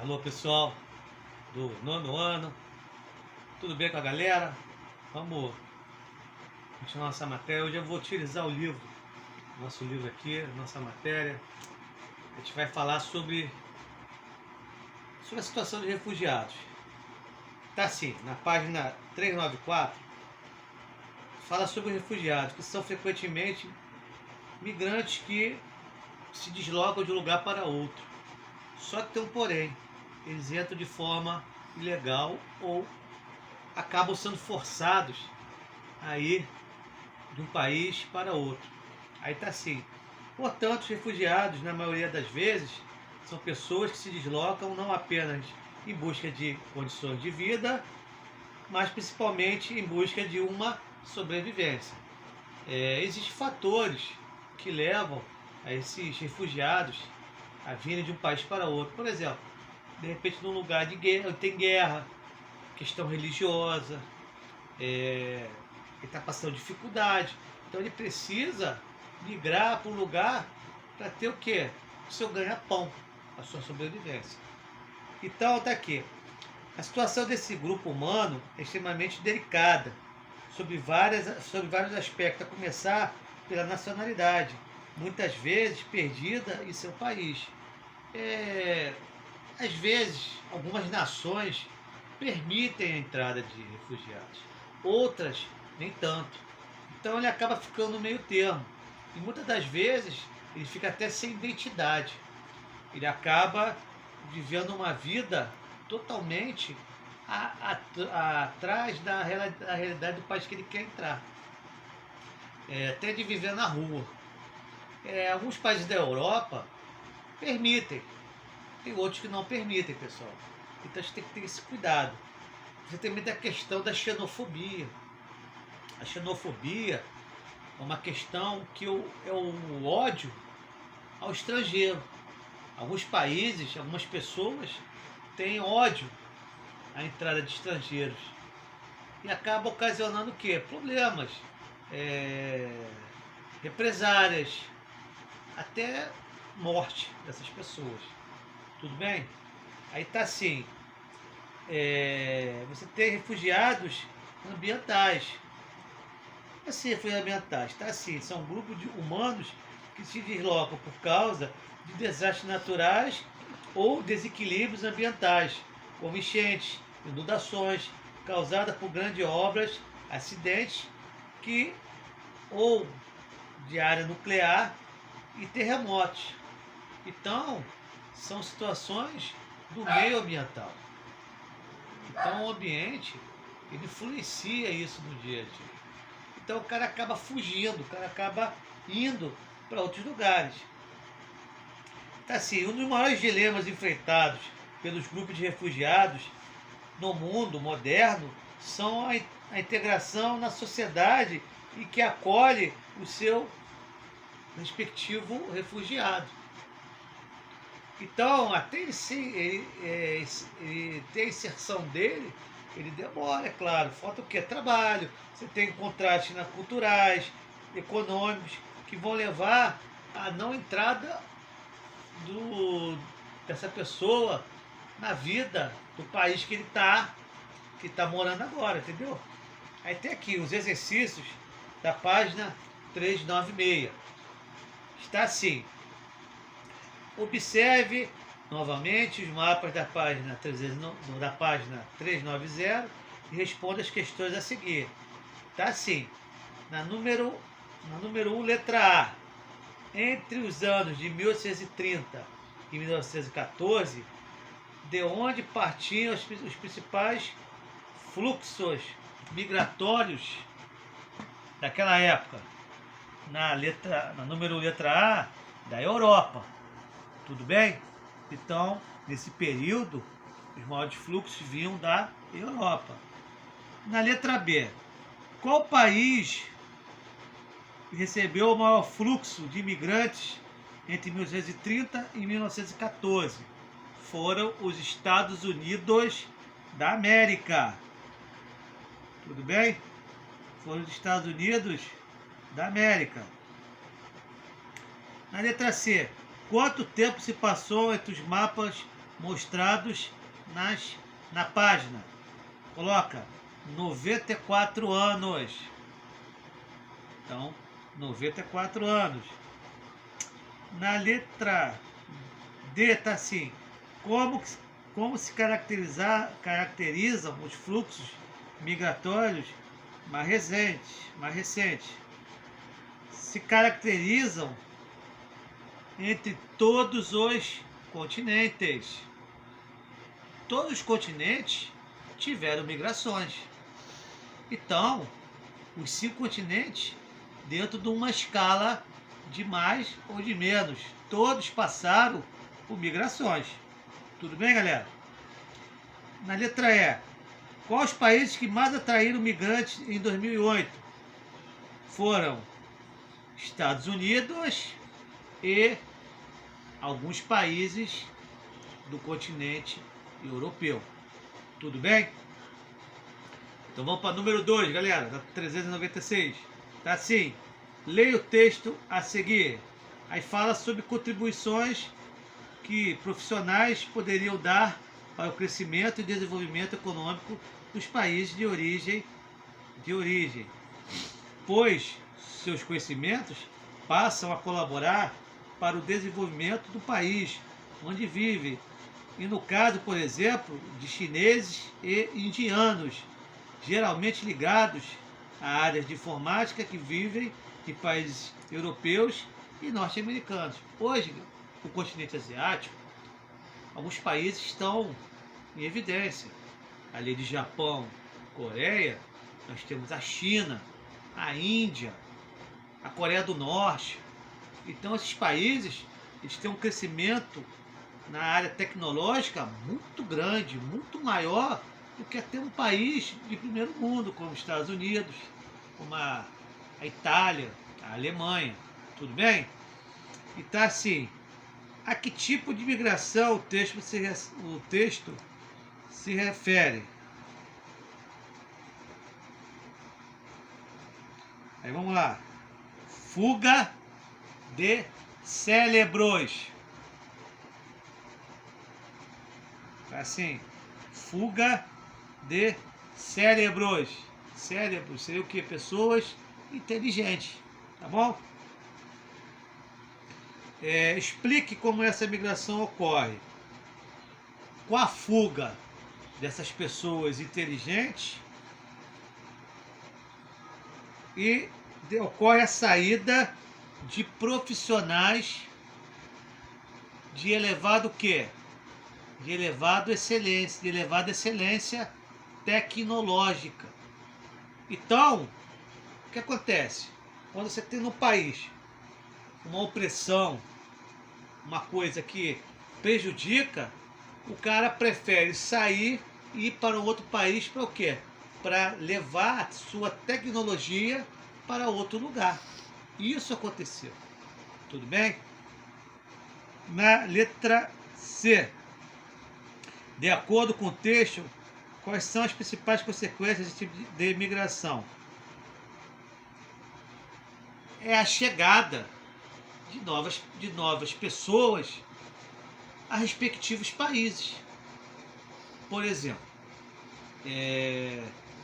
Alô pessoal do nono ano, tudo bem com a galera? Vamos continuar nossa matéria. Hoje eu vou utilizar o livro, nosso livro aqui, nossa matéria. A gente vai falar sobre a situação de refugiados. Tá assim, na página 394, fala sobre refugiados, que são frequentemente migrantes que se deslocam de um lugar para outro. Só que tem um porém, eles entram de forma ilegal ou acabam sendo forçados a ir de um país para outro. Aí está assim. Portanto, os refugiados, na maioria das vezes, são pessoas que se deslocam não apenas em busca de condições de vida, mas principalmente em busca de uma sobrevivência. Existem fatores que levam a esses refugiados a virem de um país para outro. Por exemplo, de repente num lugar de guerra, tem guerra, questão religiosa, ele está passando dificuldade, então ele precisa migrar para um lugar para ter o quê? O seu ganha-pão, a sua sobrevivência. Então está aqui. A situação desse grupo humano é extremamente delicada, sobre vários aspectos, a começar pela nacionalidade, muitas vezes perdida em seu país. Às vezes, algumas nações permitem a entrada de refugiados, outras nem tanto. Então ele acaba ficando no meio termo. E muitas das vezes ele fica até sem identidade. Ele acaba vivendo uma vida totalmente atrás da realidade do país que ele quer entrar. Até de viver na rua. Alguns países da Europa permitem, tem outros que não permitem, pessoal. Então a gente tem que ter esse cuidado. Você tem muita questão da xenofobia. A xenofobia é uma questão que é o ódio ao estrangeiro. Alguns países, algumas pessoas têm ódio à entrada de estrangeiros e acaba ocasionando o quê? Problemas, represárias, até morte dessas pessoas. Tudo bem? Aí tá assim, você tem refugiados ambientais. Assim, refugiados ambientais, tá assim, são grupos de humanos que se deslocam por causa de desastres naturais ou desequilíbrios ambientais, como enchentes, inundações, causadas por grandes obras, acidentes, ou de área nuclear e terremotos. Então, são situações do meio ambiental. Então, o ambiente, ele influencia isso no dia a dia. Então, o cara acaba fugindo, o cara acaba indo para outros lugares. Tá assim, um dos maiores dilemas enfrentados pelos grupos de refugiados no mundo moderno são a integração na sociedade e que acolhe o seu respectivo refugiado. Então, até ele ter a inserção dele, ele demora, é claro. Falta o quê? Trabalho. Você tem contrastes culturais, econômicos, que vão levar à não entrada dessa pessoa na vida do país que ele está morando agora, entendeu? Aí tem aqui os exercícios da página 396. Está assim. Observe novamente os mapas da página 390 e responda as questões a seguir. Está assim. Na número 1, letra A. Entre os anos de 1830 e 1914, de onde partiam os principais fluxos migratórios daquela época? Na número letra A, da Europa. Tudo bem? Então, nesse período, os maiores fluxos vinham da Europa. Na letra B, qual país recebeu o maior fluxo de imigrantes entre 1930 e 1914? Foram os Estados Unidos da América. Tudo bem? Foram os Estados Unidos da América. Na letra C, quanto tempo se passou entre os mapas mostrados na página. Coloca 94 anos. Então, 94 anos. Na letra D está assim: como se caracterizam os fluxos migratórios mais recentes. Se caracterizam entre todos os continentes. Todos os continentes tiveram migrações. Então, os 5 continentes, dentro de uma escala de mais ou de menos, todos passaram por migrações. Tudo bem, galera? Na letra E, quais os países que mais atraíram migrantes em 2008? Foram Estados Unidos e alguns países do continente europeu. Tudo bem? Então vamos para o número 2, galera, da 396. Tá assim: leia o texto a seguir. Aí fala sobre contribuições que profissionais poderiam dar para o crescimento e desenvolvimento econômico dos países de origem, pois seus conhecimentos passam a colaborar para o desenvolvimento do país onde vivem. E no caso, por exemplo, de chineses e indianos, geralmente ligados a áreas de informática que vivem em países europeus e norte-americanos. Hoje, o continente asiático, alguns países estão em evidência. Ali de Japão, Coreia, nós temos a China, a Índia, a Coreia do Norte. Então esses países, eles têm um crescimento na área tecnológica muito grande, muito maior do que até um país de primeiro mundo, como os Estados Unidos, como a Itália, a Alemanha. Tudo bem? E tá assim: a que tipo de migração o texto se refere? Aí vamos lá. Fuga de cérebros. Assim, fuga de cérebros. Cérebros seria o que? Pessoas inteligentes. Tá bom? Explique como essa migração ocorre. Com a fuga dessas pessoas inteligentes, e ocorre a saída de profissionais de elevado quê? De elevada excelência tecnológica. Então, o que acontece? Quando você tem no país uma opressão, uma coisa que prejudica, o cara prefere sair e ir para outro país para o quê? Para levar a sua tecnologia para outro lugar. Isso aconteceu. Tudo bem? Na letra C. De acordo com o texto, quais são as principais consequências desse tipo de imigração? É a chegada de novas pessoas a respectivos países. Por exemplo,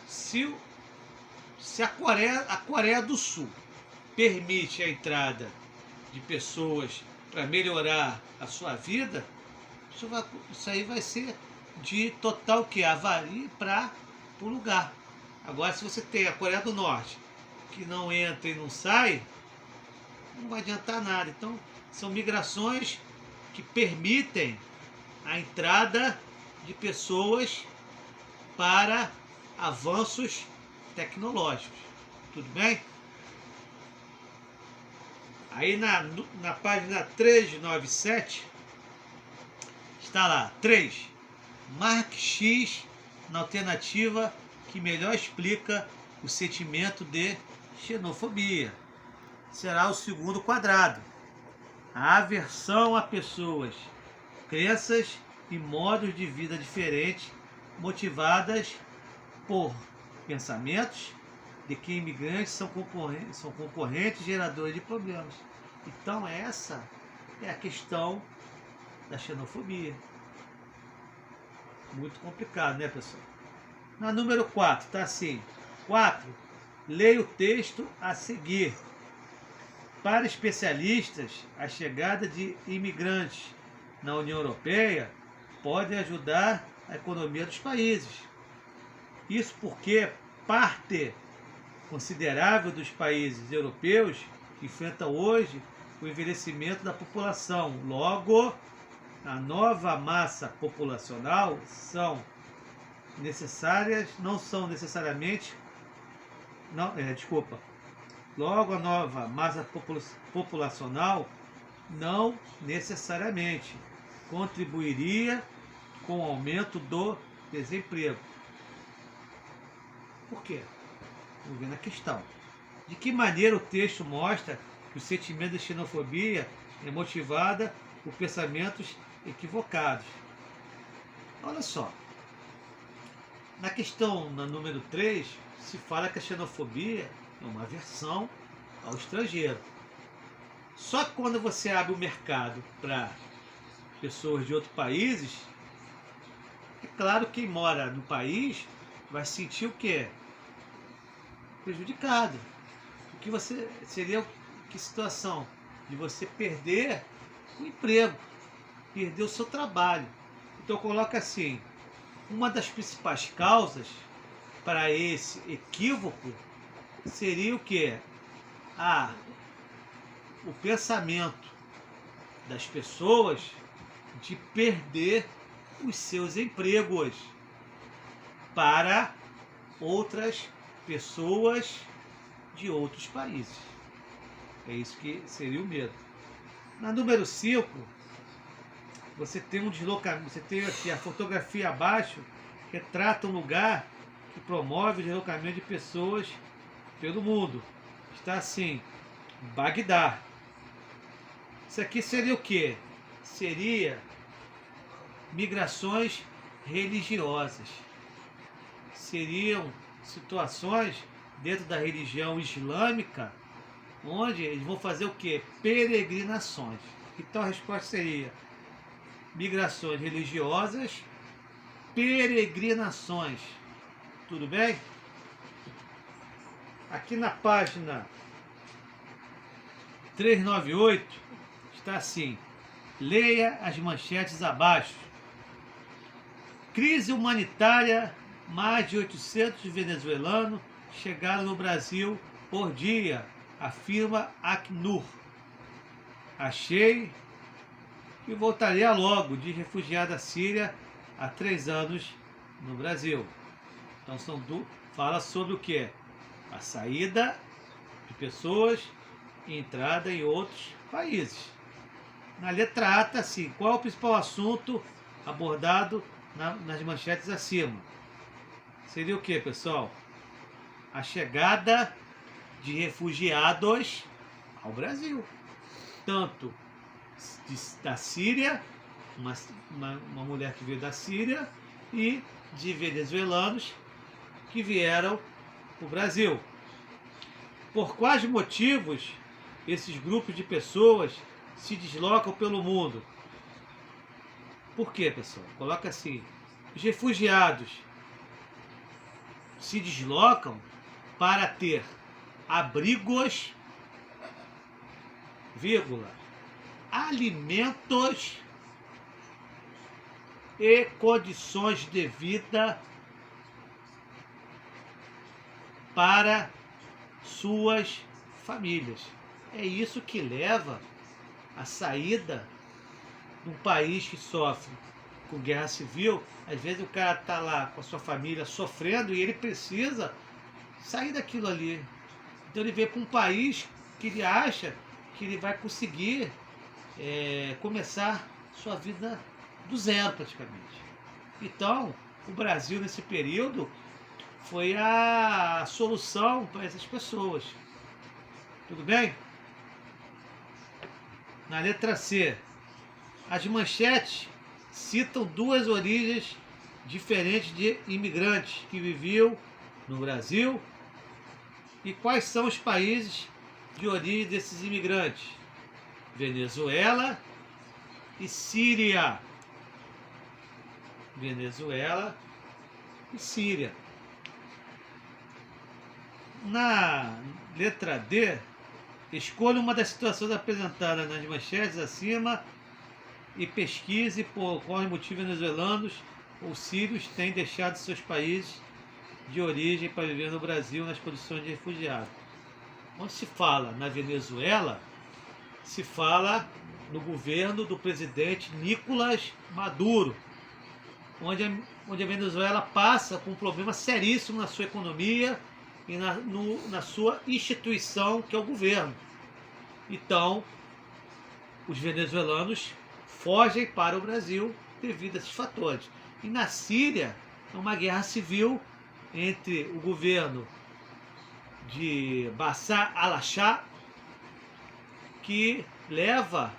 se a Coreia do Sul permite a entrada de pessoas para melhorar a sua vida, isso aí vai ser de total avaria para o lugar. Agora, se você tem a Coreia do Norte que não entra e não sai, não vai adiantar nada. Então, são migrações que permitem a entrada de pessoas para avanços tecnológicos. Tudo bem? Aí na página 397 está lá: 3. Marque X na alternativa que melhor explica o sentimento de xenofobia. Será o segundo quadrado. A aversão a pessoas, crenças e modos de vida diferentes, motivadas por pensamentos de que imigrantes são concorrentes geradores de problemas. Então essa é a questão da xenofobia. Muito complicado, né, pessoal? Na número 4, tá assim. 4. Leia o texto a seguir. Para especialistas, a chegada de imigrantes na União Europeia pode ajudar a economia dos países. Isso porque parte considerável dos países europeus enfrentam hoje o envelhecimento da população. Logo, a nova massa populacional não são necessariamente, logo a nova massa populacional não necessariamente contribuiria com o aumento do desemprego. Por quê? Vamos ver na questão. De que maneira o texto mostra que o sentimento de xenofobia é motivada por pensamentos equivocados? Olha só. Na questão na número 3, se fala que a xenofobia é uma aversão ao estrangeiro. Só que quando você abre o mercado para pessoas de outros países, é claro que quem mora no país vai sentir o quê? Prejudicado. O que você seria que situação de você perder o emprego, perder o seu trabalho. Então coloca assim, uma das principais causas para esse equívoco seria o quê? O pensamento das pessoas de perder os seus empregos para outras pessoas de outros países. É isso que seria o medo. Na número 5, você tem um deslocamento, você tem aqui a fotografia abaixo, retrata um lugar que promove o deslocamento de pessoas pelo mundo. Está assim, Bagdá. Isso aqui seria o quê? Seria migrações religiosas. Seriam situações dentro da religião islâmica, onde eles vão fazer o quê? Peregrinações. Então a resposta seria migrações religiosas, peregrinações. Tudo bem? Aqui na página 398 está assim: leia as manchetes abaixo. Crise humanitária, mais de 800 venezuelanos chegaram no Brasil por dia, afirma Acnur. Achei que voltaria logo de refugiada síria há 3 anos no Brasil. Então fala sobre o que? A saída de pessoas e entrada em outros países. Na letra A está assim: qual é o principal assunto abordado nas manchetes acima? Seria o que, pessoal? A chegada de refugiados ao Brasil. Tanto da Síria, uma mulher que veio da Síria, e de venezuelanos que vieram para o Brasil. Por quais motivos esses grupos de pessoas se deslocam pelo mundo? Por quê, pessoal? Coloca assim: os refugiados se deslocam para ter abrigos, alimentos e condições de vida para suas famílias. É isso que leva à saída de um país que sofre com guerra civil. Às vezes o cara está lá com a sua família sofrendo e ele precisa sair daquilo ali. Então ele vem para um país que ele acha que ele vai conseguir começar sua vida do zero praticamente. Então o Brasil nesse período foi a solução para essas pessoas. Tudo bem? Na letra C, as manchetes citam 2 origens diferentes de imigrantes que viviam no Brasil. E quais são os países de origem desses imigrantes? Venezuela e Síria. Venezuela e Síria. Na letra D, escolha uma das situações apresentadas nas manchetes acima e pesquise por qual motivo venezuelanos ou sírios têm deixado seus países de origem para viver no Brasil nas condições de refugiado. Onde se fala na Venezuela, se fala no governo do presidente Nicolás Maduro, onde a Venezuela passa por um problema seríssimo na sua economia e na sua instituição, que é o governo. Então, os venezuelanos fogem para o Brasil devido a esses fatores. E na Síria, é uma guerra civil entre o governo de Bashar al-Assad, que leva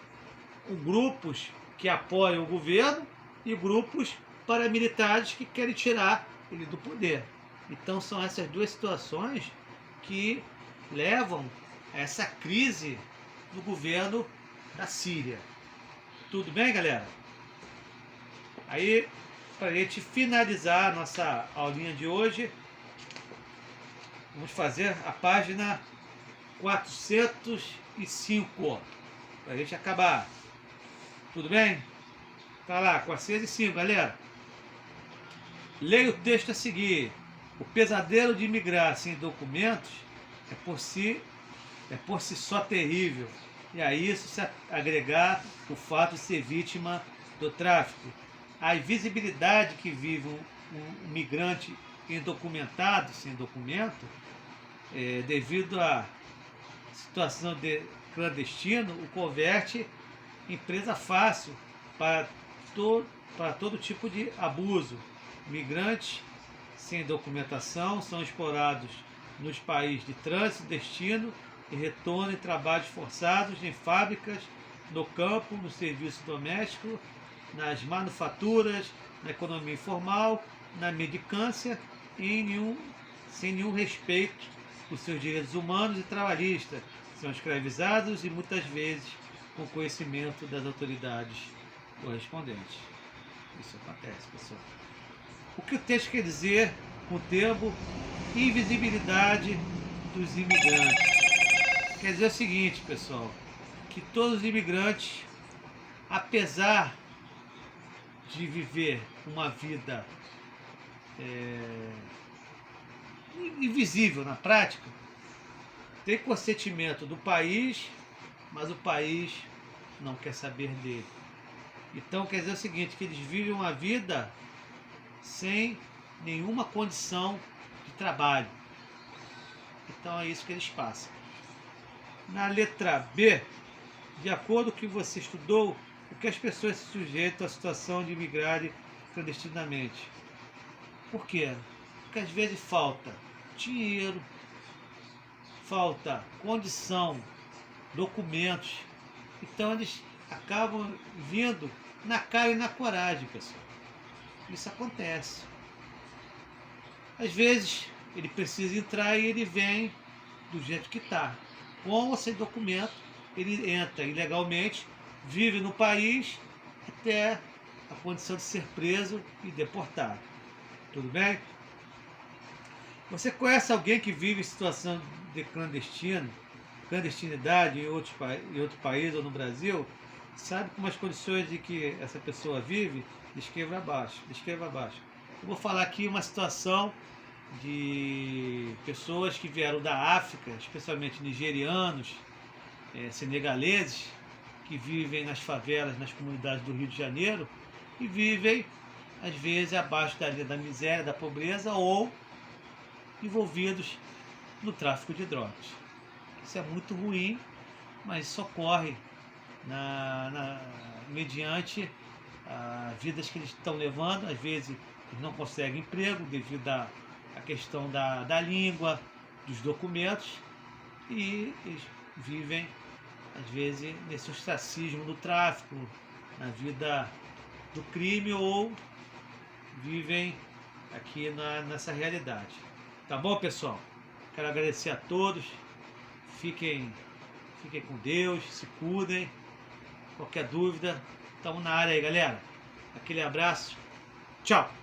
grupos que apoiam o governo e grupos paramilitares que querem tirar ele do poder. Então são essas duas situações que levam a essa crise no governo da Síria. Tudo bem, galera? Aí, para a gente finalizar a nossa aulinha de hoje, vamos fazer a página 405, para a gente acabar. Tudo bem? Tá lá, 405, galera. Leia o texto a seguir. O pesadelo de imigrar sem documentos é por si só terrível. E a isso se agregar o fato de ser vítima do tráfico. A invisibilidade que vive um migrante indocumentado, sem documento, devido à situação de clandestino, o converte em presa fácil para todo tipo de abuso. Migrantes sem documentação são explorados nos países de trânsito, destino e retorno em trabalhos forçados, em fábricas, no campo, no serviço doméstico, nas manufaturas, na economia informal, na mendicância e sem nenhum respeito por seus direitos humanos e trabalhistas. São escravizados e muitas vezes com conhecimento das autoridades correspondentes. Isso acontece, pessoal. O que o texto quer dizer com o termo invisibilidade dos imigrantes? Quer dizer o seguinte, pessoal, que todos os imigrantes, apesar de viver uma vida invisível na prática, tem consentimento do país, mas o país não quer saber dele. Então quer dizer o seguinte, que eles vivem uma vida sem nenhuma condição de trabalho. Então é isso que eles passam. Na letra B, de acordo com o que você estudou, o que as pessoas se sujeitam à situação de imigrarem clandestinamente. Por quê? Porque às vezes falta dinheiro, falta condição, documentos. Então eles acabam vindo na cara e na coragem, pessoal. Isso acontece. Às vezes ele precisa entrar e ele vem do jeito que está. Com ou sem documento, ele entra ilegalmente, vive no país até a condição de ser preso e deportado. Tudo bem? Você conhece alguém que vive em situação de clandestinidade em outro país ou no Brasil? Sabe como as condições de que essa pessoa vive? Escreva abaixo. Eu vou falar aqui uma situação de pessoas que vieram da África, especialmente nigerianos, senegaleses, que vivem nas favelas, nas comunidades do Rio de Janeiro e vivem, às vezes, abaixo da linha da miséria, da pobreza ou envolvidos no tráfico de drogas. Isso é muito ruim, mas isso ocorre mediante as vidas que eles estão levando. Às vezes eles não conseguem emprego devido à questão da língua, dos documentos, e eles vivem, às vezes, nesse ostracismo do tráfico, na vida do crime, ou vivem aqui nessa realidade. Tá bom, pessoal? Quero agradecer a todos. Fiquem com Deus, se cuidem. Qualquer dúvida, estamos na área aí, galera. Aquele abraço Tchau!